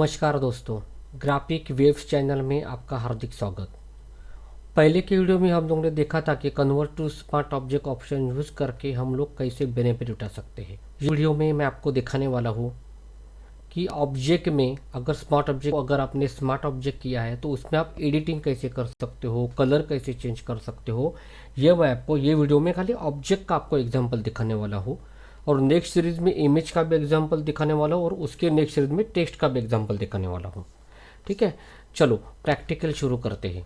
नमस्कार दोस्तों, graphic waves channel में आपका हार्दिक स्वागत। पहले की वीडियो में हम लोगों ने देखा था कि convert to smart object option use करके हम लोग कैसे बेनिफिट उठा सकते हैं। इस वीडियो में मैं आपको दिखाने वाला हूँ कि ऑब्जेक्ट में अगर आपने स्मार्ट ऑब्जेक्ट किया है तो उसमें आप एडिटिंग कैसे कर सकते हो, कलर कैसे चेंज कर सकते हो। ये मैं आपको ये वीडियो में खाली ऑब्जेक्ट का आपको एग्जाम्पल दिखाने वाला हूँ और नेक्स्ट सीरीज में इमेज का भी एग्जांपल दिखाने वाला हूँ और उसके नेक्स्ट सीरीज में टेक्स्ट का भी एग्जांपल दिखाने वाला हूँ। ठीक है, चलो प्रैक्टिकल शुरू करते हैं।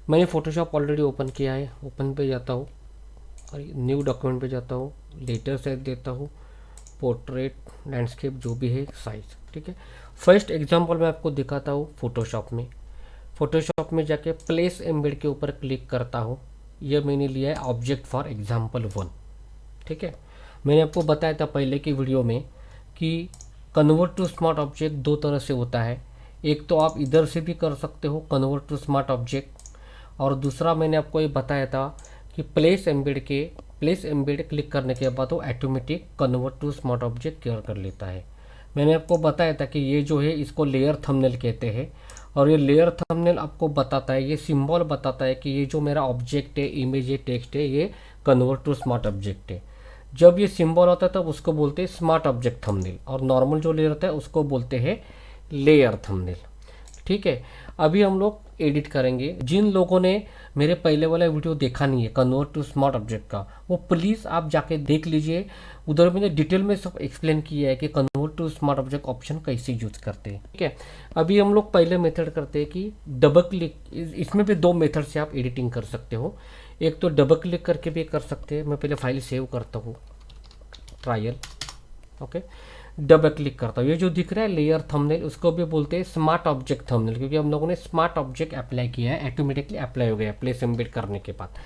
मैंने फोटोशॉप ऑलरेडी ओपन किया है। ओपन पे जाता हूँ और न्यू डॉक्यूमेंट पे जाता हूँ, लेटर साइज देता हूँ, पोर्ट्रेट, लैंडस्केप जो भी है साइज। ठीक है, फर्स्ट एग्जांपल मैं आपको दिखाता हूँ फोटोशॉप में जाके प्लेस एम्बेड के ऊपर क्लिक करता हूँ। यह मैंने लिया है ऑब्जेक्ट फॉर एग्जांपल 1। ठीक है, मैंने आपको बताया था पहले की वीडियो में कि कन्वर्ट टू स्मार्ट ऑब्जेक्ट दो तरह से होता है। एक तो आप इधर से भी कर सकते हो कन्वर्ट टू स्मार्ट ऑब्जेक्ट, और दूसरा मैंने आपको ये बताया था कि प्लेस एम्बेड क्लिक करने के बाद वो automatic convert to smart object कर लेता है। मैंने आपको बताया था कि ये जो है इसको लेयर थंबनेल कहते हैं और ये लेयर थंबनेल आपको बताता है, ये सिंबल बताता है कि ये जो मेरा ऑब्जेक्ट है, इमेज है, टेक्स्ट है, ये कन्वर्ट टू स्मार्ट ऑब्जेक्ट है। जब ये सिंबल होता है तब उसको बोलते हैं स्मार्ट ऑब्जेक्ट थंबनेल और नॉर्मल जो लेयर होता है उसको बोलते हैं लेयर थंबनेल। ठीक है, अभी हम लोग एडिट करेंगे। जिन लोगों ने मेरे पहले वाला वीडियो देखा नहीं है कन्वर्ट टू स्मार्ट ऑब्जेक्ट का, वो प्लीज़ आप जाके देख लीजिए। उधर मैंने डिटेल में सब एक्सप्लेन किया है कि convert to smart object option कैसे यूज करते हैं। ठीक है, अभी हम लोग पहले मेथड करते हैं कि डबल क्लिक। इसमें भी दो मेथड से आप एडिटिंग कर सकते हो। एक तो डबल क्लिक करके भी कर सकते हैं। मैं पहले फाइल सेव करता हूँ, ट्रायल। ओके, डबल क्लिक करता हूँ। ये जो दिख रहा है लेयर थंबनेल, उसको भी बोलते हैं स्मार्ट ऑब्जेक्ट थंबनेल, क्योंकि हम लोगों ने स्मार्ट ऑब्जेक्ट अप्लाई किया है, ऑटोमेटिकली अप्लाई हो गया प्लेस एम्बेड करने के बाद।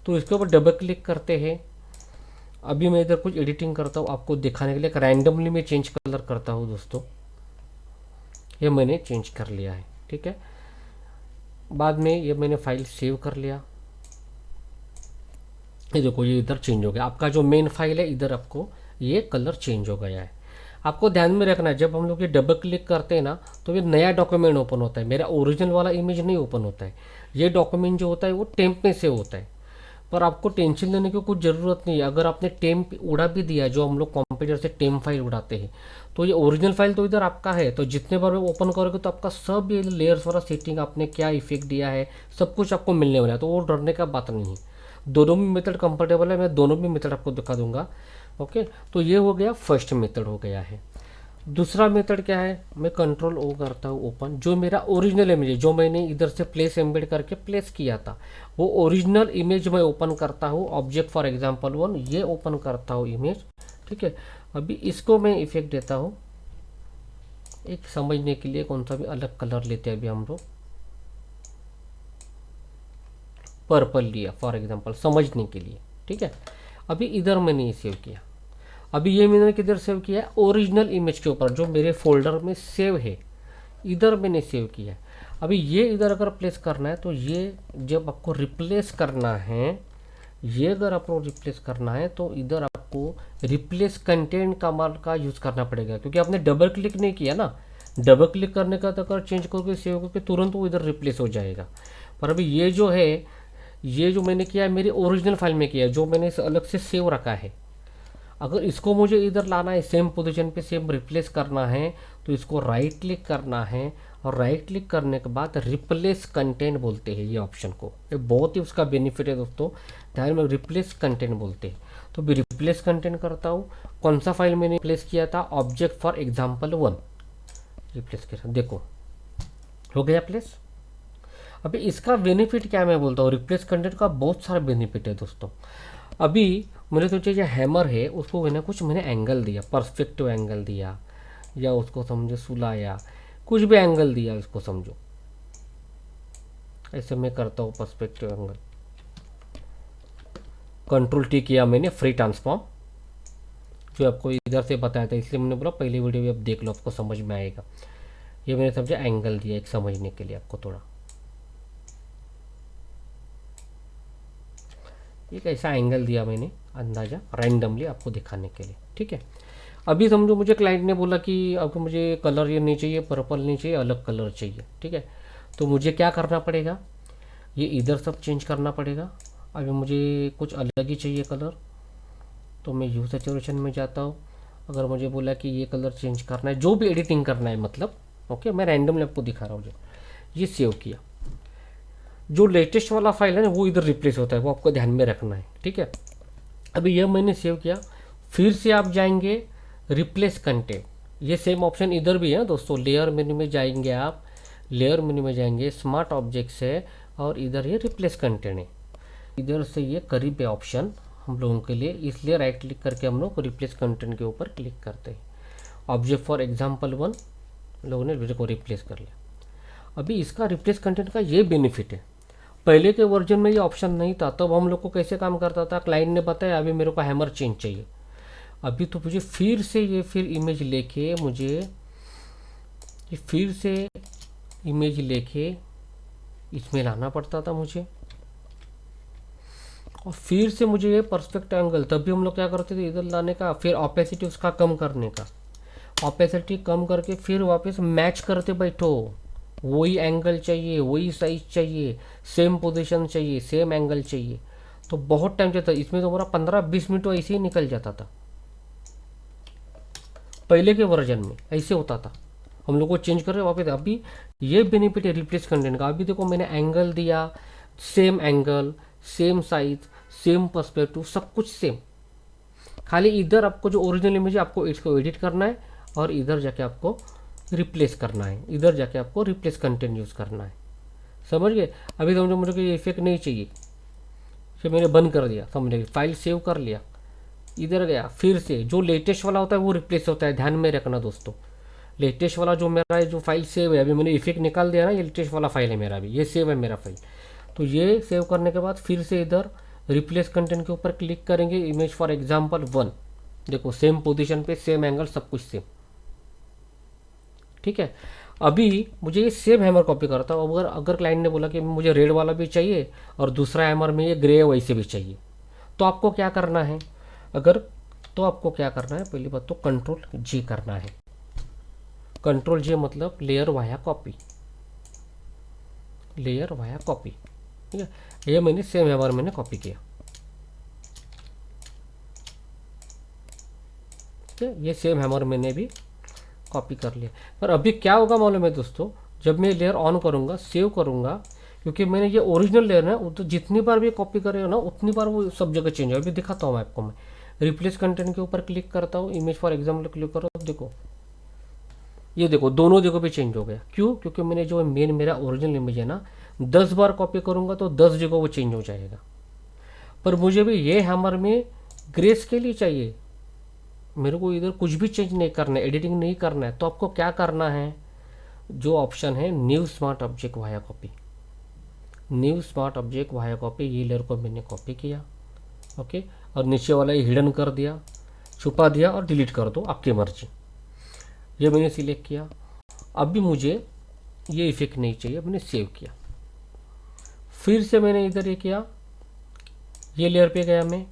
तो इसके ऊपर डबल क्लिक करते हैं। अभी मैं इधर कुछ एडिटिंग करता हूँ आपको दिखाने के लिए। रैंडमली मैं चेंज कलर करता हूँ दोस्तों, ये मैंने चेंज कर लिया है। ठीक है, बाद में ये मैंने फाइल सेव कर लिया। ये देखो, ये इधर चेंज हो गया। आपका जो मेन फाइल है इधर आपको ये कलर चेंज हो गया है। आपको ध्यान में रखना है, जब हम लोग ये डबल क्लिक करते हैं ना तो ये नया डॉक्यूमेंट ओपन होता है, मेरा ओरिजिनल वाला इमेज नहीं ओपन होता है। ये डॉक्यूमेंट जो होता है वो टेम्प में से होता है, पर आपको टेंशन लेने की कुछ ज़रूरत नहीं है। अगर आपने टेम्प उड़ा भी दिया, जो हम लोग कंप्यूटर से टेम्प फाइल उड़ाते हैं, तो ये ओरिजिनल फाइल तो इधर आपका है। तो जितने बार ओपन करोगे तो आपका सब ये लेयर्स वाला सेटिंग, आपने क्या इफेक्ट दिया है, सब कुछ आपको मिलने वाला है। तो वो डरने का बात नहीं है। दोनों भी मेथड कंफर्टेबल है, मैं दोनों भी मेथड आपको दिखा दूंगा। ओके, तो ये हो गया, फर्स्ट मेथड हो गया है। दूसरा मेथड क्या है, मैं कंट्रोल ओ करता हूँ ओपन। जो मेरा ओरिजिनल इमेज है, जो मैंने इधर से प्लेस एम्बेड करके प्लेस किया था, वो ओरिजिनल इमेज मैं ओपन करता हूँ। ऑब्जेक्ट फॉर एग्जांपल 1 ये ओपन करता हूँ इमेज। ठीक है, अभी इसको मैं इफेक्ट देता हूँ एक समझने के लिए। कौन सा भी अलग कलर लेते हैं, अभी हम लोग पर्पल लिया फॉर एग्जांपल समझने के लिए। ठीक है, अभी इधर मैंने सेव किया। अभी ये मैंने किधर सेव किया है, ओरिजिनल इमेज के ऊपर जो मेरे फोल्डर में सेव है, इधर मैंने सेव किया है। अभी ये इधर अगर प्लेस करना है तो ये जब आपको रिप्लेस करना है, ये अगर आपको रिप्लेस करना है तो इधर आपको रिप्लेस कंटेंट कमांड का यूज़ करना पड़ेगा, क्योंकि आपने डबल क्लिक नहीं किया ना। डबल क्लिक करने का तो अगर चेंज करके सेव करके तुरंत वो इधर रिप्लेस हो जाएगा। पर अभी ये जो है, ये जो मैंने किया है मेरी ओरिजिनल फाइल में किया है, जो मैंने अलग से सेव रखा है। अगर इसको मुझे इधर लाना है, सेम पोजीशन पे सेम रिप्लेस करना है, तो इसको राइट क्लिक करना है और राइट क्लिक करने के बाद रिप्लेस कंटेंट बोलते हैं ये ऑप्शन को। ये बहुत ही उसका बेनिफिट है दोस्तों, ध्यान में, रिप्लेस कंटेंट बोलते हैं। तो भी रिप्लेस कंटेंट करता हूँ। कौन सा फाइल मैंने रिप्लेस किया था, ऑब्जेक्ट फॉर एग्जाम्पल 1 रिप्लेस किया, देखो हो गया प्लेस। अभी इसका बेनिफिट क्या मैं बोलता हूँ, रिप्लेस कंटेंट का बहुत सारा बेनिफिट है दोस्तों। अभी मैंने सोचा जो हैमर है उसको मैंने एंगल दिया, पर्सपेक्टिव एंगल दिया, या उसको समझो सुलाया, कुछ भी एंगल दिया इसको समझो। ऐसे मैं करता हूँ पर्सपेक्टिव एंगल, कंट्रोल टी किया मैंने, फ्री ट्रांसफॉर्म, जो आपको इधर से बताया था, इसलिए मैंने बोला पहले वीडियो में आप देख लो, आपको समझ में आएगा। ये मैंने समझा एंगल दिया एक समझने के लिए आपको थोड़ा। एक ऐसा एंगल दिया मैंने अंदाज़ा रैंडमली आपको दिखाने के लिए, ठीक है। अभी समझो मुझे क्लाइंट ने बोला कि अब मुझे कलर ये नहीं चाहिए, पर्पल नहीं चाहिए, अलग कलर चाहिए, ठीक है। तो मुझे क्या करना पड़ेगा, ये इधर सब चेंज करना पड़ेगा। अभी मुझे कुछ अलग ही चाहिए कलर, तो मैं ह्यू सैचुरेशन में जाता हूँ। अगर मुझे बोला कि ये कलर चेंज करना है, जो भी एडिटिंग करना है मतलब, ओके, मैं रैंडमली आपको दिखा रहा हूँ। ये सेव किया, जो लेटेस्ट वाला फाइल है ना वो इधर रिप्लेस होता है, वो आपको ध्यान में रखना है, ठीक है। अभी यह मैंने सेव किया, फिर से आप जाएंगे रिप्लेस कंटेंट, ये सेम ऑप्शन इधर भी है दोस्तों। लेयर मेन्यू में जाएंगे आप, लेयर मेन्यू में जाएंगे, स्मार्ट ऑब्जेक्ट्स है और इधर ये रिप्लेस कंटेंट है। इधर से ये करीब है ऑप्शन हम लोगों के लिए, इसलिए राइट क्लिक करके हम लोग रिप्लेस कंटेंट के ऊपर क्लिक करते हैं। ऑब्जेक्ट फॉर एग्जाम्पल 1 लोगों ने वीडियो को रिप्लेस कर लिया। अभी इसका रिप्लेस कंटेंट का ये बेनिफिट है, पहले के वर्जन में ये ऑप्शन नहीं था, तब हम लोग को कैसे काम करता था, क्लाइंट ने बताया अभी मेरे को हैमर चेंज चाहिए, अभी तो मुझे फिर से ये फिर इमेज लेके मुझे ये फिर से इमेज लेके इसमें लाना पड़ता था मुझे, और फिर से मुझे ये परफेक्ट एंगल, तब भी हम लोग क्या करते थे, इधर लाने का, फिर ऑपेसिटी उसका कम करने का, ऑपेसिटी कम करके फिर वापस मैच करते बैठो, वही एंगल चाहिए, वही साइज चाहिए, सेम पोजीशन चाहिए, सेम एंगल चाहिए, तो बहुत टाइम जाता। इसमें तो हमारा 15-20 मिनट तो ऐसे ही निकल जाता था। पहले के वर्जन में ऐसे होता था, हम लोग को चेंज कर रहे वापस। अभी ये बेनिफिट है रिप्लेस कंटेंट का। अभी देखो मैंने एंगल दिया, same angle, same size, same perspective, सब कुछ सेम, खाली इधर आपको जो ओरिजिनल इमेज है आपको इसको एडिट करना है और इधर जाके आपको रिप्लेस करना है, इधर जाके आपको रिप्लेस कंटेंट यूज़ करना है, समझ गए। अभी समझो मुझे ये इफेक्ट नहीं चाहिए, फिर मैंने बंद कर दिया, समझे, फाइल सेव कर लिया, इधर गया, फिर से जो लेटेस्ट वाला होता है वो रिप्लेस होता है, ध्यान में रखना दोस्तों। लेटेस्ट वाला जो मेरा है, जो फाइल सेव है, अभी मैंने इफेक्ट निकाल दिया ना, ये लेटेस्ट वाला फाइल है मेरा, भी ये सेव है मेरा फाइल। तो ये सेव करने के बाद फिर से इधर रिप्लेस कंटेंट के ऊपर क्लिक करेंगे, इमेज फॉर एग्जाम्पल 1, देखो सेम पोजीशन पे, सेम एंगल, सब कुछ सेम, ठीक है। अभी मुझे ये सेम हैमर कॉपी करता हूँ। अगर क्लाइंट ने बोला कि मुझे रेड वाला भी चाहिए और दूसरा हैमर में ये ग्रे वैसे भी चाहिए, तो आपको क्या करना है, आपको क्या करना है, पहली बात तो कंट्रोल-G करना है। कंट्रोल-G मतलब layer via copy, layer via copy, ठीक है। ये मैंने सेम हैमर मैंने कॉपी किया, ठीक है, ये सेम हैमर मैंने भी कॉपी कर लिया। पर अभी क्या होगा मालूम है दोस्तों, जब मैं लेयर ऑन करूँगा, सेव करूँगा, क्योंकि मैंने ये ओरिजिनल लेयर है, तो जितनी बार भी कॉपी करेगा ना उतनी बार वो सब जगह चेंज हो। अभी दिखाता हूँ मैं आपको, मैं रिप्लेस कंटेंट के ऊपर क्लिक करता हूँ, इमेज फॉर एग्जाम्पल क्लिक करो, देखो ये देखो दोनों जगह पे चेंज हो गया। क्यों? क्योंकि मैंने जो मेन मेरा ओरिजिनल इमेज है ना, 10 बार कॉपी करूँगा तो 10 जगह वो चेंज हो जाएगा। पर मुझे भी ये हैमर में ग्रेस के लिए चाहिए, मेरे को इधर कुछ भी चेंज नहीं करना है, एडिटिंग नहीं करना है। तो आपको क्या करना है, जो ऑप्शन है new smart object via copy, new smart object via copy, ये लेयर को मैंने कॉपी किया, ओके, और नीचे वाला ये हिडन कर दिया, छुपा दिया और डिलीट कर दो, आपकी मर्जी। ये मैंने सिलेक्ट किया। अभी मुझे ये इफेक्ट नहीं चाहिए, मैंने सेव किया। फिर से मैंने इधर ये किया, ये लेयर पे गया मैं,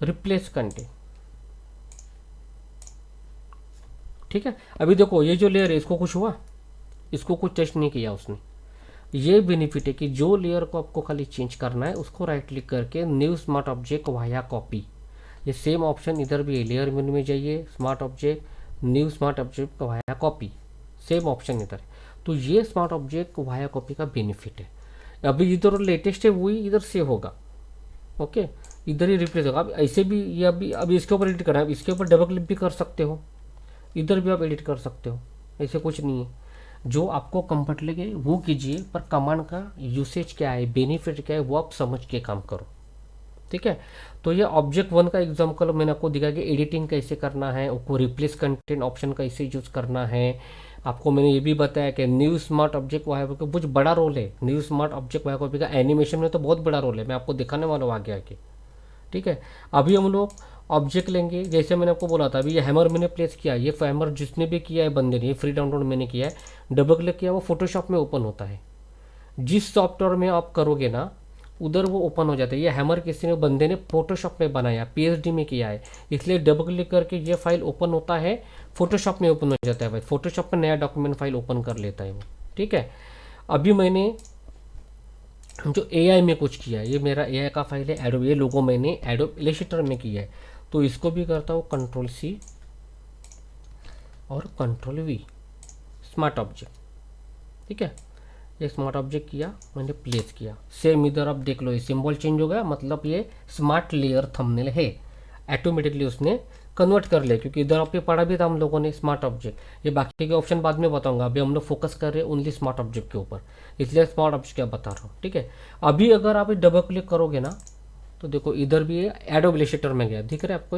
रिप्लेस कंटेंट, ठीक है। अभी देखो ये जो लेयर है इसको कुछ हुआ, इसको कुछ टेस्ट नहीं किया उसने। ये बेनिफिट है कि जो लेयर को आपको खाली चेंज करना है उसको राइट क्लिक करके new smart object via copy, ये सेम ऑप्शन इधर भी है, लेयर मेन्यू में जाइए, smart object, new smart object via copy, same option इधर। तो ये स्मार्ट ऑब्जेक्ट वाया कॉपी का बेनिफिट है। अभी इधर लेटेस्ट है वही इधर सेव होगा, ओके, इधर ही रिप्लेस होगा। अब ऐसे भी ये अभी इसके ऊपर एडिट करना है, इसके ऊपर डबल क्लिक भी कर सकते हो, इधर भी आप एडिट कर सकते हो, ऐसे कुछ नहीं है। जो आपको कंफर्ट लगे वो कीजिए, पर कमांड का यूसेज क्या है, बेनिफिट क्या है, वो आप समझ के काम करो, ठीक है। तो ये ऑब्जेक्ट 1 का एग्जाम्पल मैंने आपको दिखाया कि एडिटिंग कैसे करना है, उसको रिप्लेस कंटेंट ऑप्शन कैसे यूज करना है। आपको मैंने ये भी बताया कि new smart object via copy बहुत बड़ा रोल है, new smart object via copy का एनिमेशन में तो बहुत बड़ा रोल है, मैं आपको दिखाने वाला हूँ आगे आके, ठीक है। अभी हम लोग ऑब्जेक्ट लेंगे, जैसे मैंने आपको बोला था, अभी ये हैमर मैंने प्लेस किया, ये हैमर जिसने भी किया है बंदे ने, ये फ्री डाउनलोड मैंने किया है, डबल क्लिक किया, वो फोटोशॉप में ओपन होता है। जिस सॉफ्टवेयर में आप करोगे ना उधर वो ओपन हो जाता है। ये हैमर किसी ने बंदे ने फोटोशॉप में बनाया, पीएचडी में किया है, इसलिए डबल क्लिक करके ये फाइल ओपन होता है, फोटोशॉप में ओपन हो जाता है भाई, फोटोशॉप में नया डॉक्यूमेंट फाइल ओपन कर लेता है वो। ठीक है, अभी मैंने जो एआई में कुछ किया है, ये मेरा एआई का फाइल है एडोब, ये लोगो मैंने एडोब इलस्ट्रेटर में किया है, तो इसको भी करता हूँ कंट्रोल सी और कंट्रोल वी, स्मार्ट ऑब्जेक्ट। ठीक है, ये स्मार्ट ऑब्जेक्ट किया मैंने, प्लेस किया, सेम इधर आप देख लो ये सिंबल चेंज हो गया, मतलब ये स्मार्ट लेयर थंबनेल है, ऑटोमेटिकली उसने कन्वर्ट कर लिया, क्योंकि इधर आपने पढ़ा भी था हम लोगों ने स्मार्ट ऑब्जेक्ट। ये बाकी के ऑप्शन बाद में बताऊंगा, अभी हम लोग फोकस कर रहे हैं ओनली स्मार्ट ऑब्जेक्ट के ऊपर, इसलिए स्मार्ट ऑब्जेक्ट क्या बता रहा हूँ। ठीक है, अभी अगर आप डबल क्लिक करोगे ना तो देखो इधर भी ये एडोब इलस्ट्रेटर में गया, दिख रहा है आपको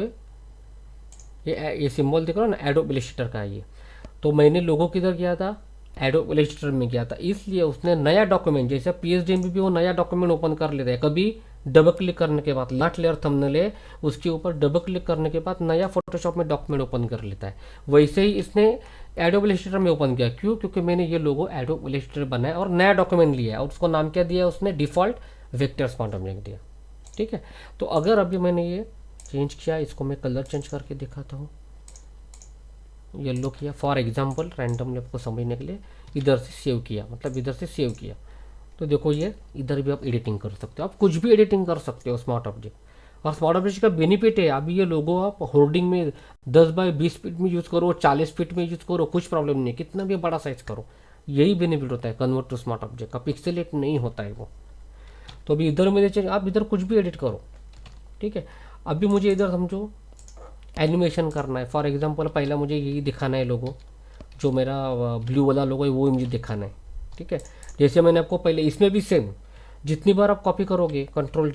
ये सिंबल दिख रहा है ना, एडोब इलस्ट्रेटर का है ये। तो मैंने लोगो किधर किया था, एडोब इलस्ट्रेटर में गया था, इसलिए उसने नया डॉक्यूमेंट, जैसे पीएचडी में भी वो नया डॉक्यूमेंट ओपन कर लेता है, कभी डबल क्लिक करने के बाद लास्ट लेयर थंबनेल है उसके ऊपर डबल क्लिक करने के बाद नया फोटोशॉप में डॉक्यूमेंट ओपन कर लेता है, वैसे ही इसने एडोब इलस्ट्रेटर में ओपन किया। क्यों? क्योंकि मैंने ये लोगो एडोब इलस्ट्रेटर बनाया और नया डॉक्यूमेंट लिया है, और उसको नाम क्या दिया उसने, डिफॉल्ट वेक्टर स्मार्ट ऑब्जेक्ट दिया। ठीक है, तो अगर अभी मैंने ये चेंज किया, इसको मैं कलर चेंज करके दिखाता हूँ, येलो किया फॉर एग्जांपल, रैंडमली आपको समझने के लिए, इधर से सेव किया, मतलब इधर से सेव किया, तो देखो ये इधर भी आप एडिटिंग कर सकते हो, आप कुछ भी एडिटिंग कर सकते हो स्मार्ट ऑब्जेक्ट। और स्मार्ट ऑब्जेक्ट का बेनिफिट है, अभी ये लोगो आप होर्डिंग में 10 बाई 20 फीट में यूज़ करो, 40 फीट में यूज़ करो, कुछ प्रॉब्लम नहीं है, कितना भी बड़ा साइज करो, यही बेनिफिट होता है कन्वर्ट टू स्मार्ट ऑब्जेक्ट का, पिक्सेलेट नहीं होता है वो। तो अभी इधर मेरे चाहिए, आप इधर कुछ भी एडिट करो। ठीक है, अभी मुझे इधर समझो एनिमेशन करना है, फॉर एग्जांपल पहला मुझे यही दिखाना है लोगो, जो मेरा ब्लू वाला लोगो है वो मुझे दिखाना है। ठीक है, जैसे मैंने आपको पहले, इसमें भी सेम, जितनी बार आप कॉपी करोगे, कंट्रोल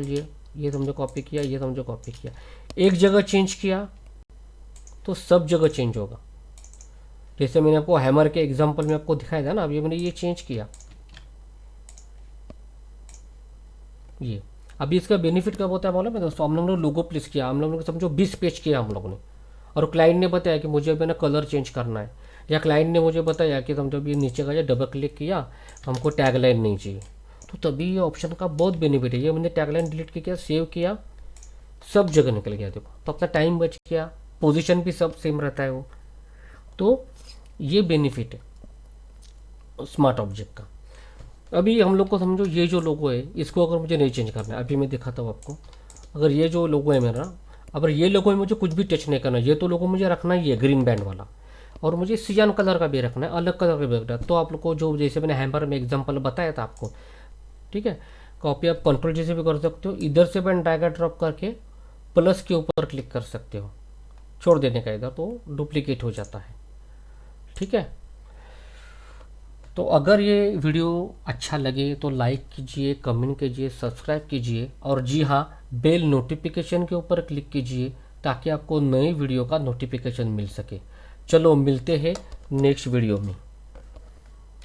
जे, ये समझो कॉपी किया, ये समझो कॉपी किया, एक जगह चेंज किया तो सब जगह चेंज होगा। जैसे मैंने आपको हैमर के एग्जांपल में आपको दिखाया था ना, अभी मैंने ये चेंज किया, ये अभी इसका बेनिफिट कब होता है मालूम है दोस्तों, हम लोगों ने लोगो प्लेस किया, हम लोगों ने समझो 20 पेज किया हम लोगों ने, और क्लाइंट ने बताया कि मुझे अभी ना कलर चेंज करना है, या क्लाइंट ने मुझे बताया कि समझो अभी नीचे का डबल क्लिक किया, हमको टैगलाइन नहीं चाहिए, तो तभी ये ऑप्शन का बहुत बेनिफिट है। ये मैंने टैगलाइन डिलीट किया, सेव किया, सब जगह निकल गया, देखो तो अपना टाइम बच गया, पोजीशन भी सब सेम रहता है वो। तो ये बेनिफिट है स्मार्ट ऑब्जेक्ट का। अभी हम लोग को समझो ये जो लोगो है, इसको अगर मुझे नहीं चेंज करना है, अभी मैं दिखाता हूँ आपको, अगर ये जो लोगो है मेरा, अगर ये लोगो में मुझे कुछ भी टच नहीं करना, ये तो लोगो मुझे रखना ही है ग्रीन बैंड वाला, और मुझे सियान कलर का भी रखना है, अलग कलर का भी रखना है, तो आप लोग को जो जैसे मैंने हैमर में एग्जांपल बताया था आपको। ठीक है, कॉपी आप कंट्रोल जैसे भी कर सकते हो, इधर से भी ड्रैग एंड ड्रॉप करके प्लस के ऊपर क्लिक कर सकते हो, छोड़ देने का इधर, तो डुप्लीकेट हो जाता है। ठीक है, तो अगर ये वीडियो अच्छा लगे तो लाइक कीजिए, कमेंट कीजिए, सब्सक्राइब कीजिए, और जी हाँ, बेल नोटिफिकेशन के ऊपर क्लिक कीजिए ताकि आपको नई वीडियो का नोटिफिकेशन मिल सके। चलो मिलते हैं नेक्स्ट वीडियो में।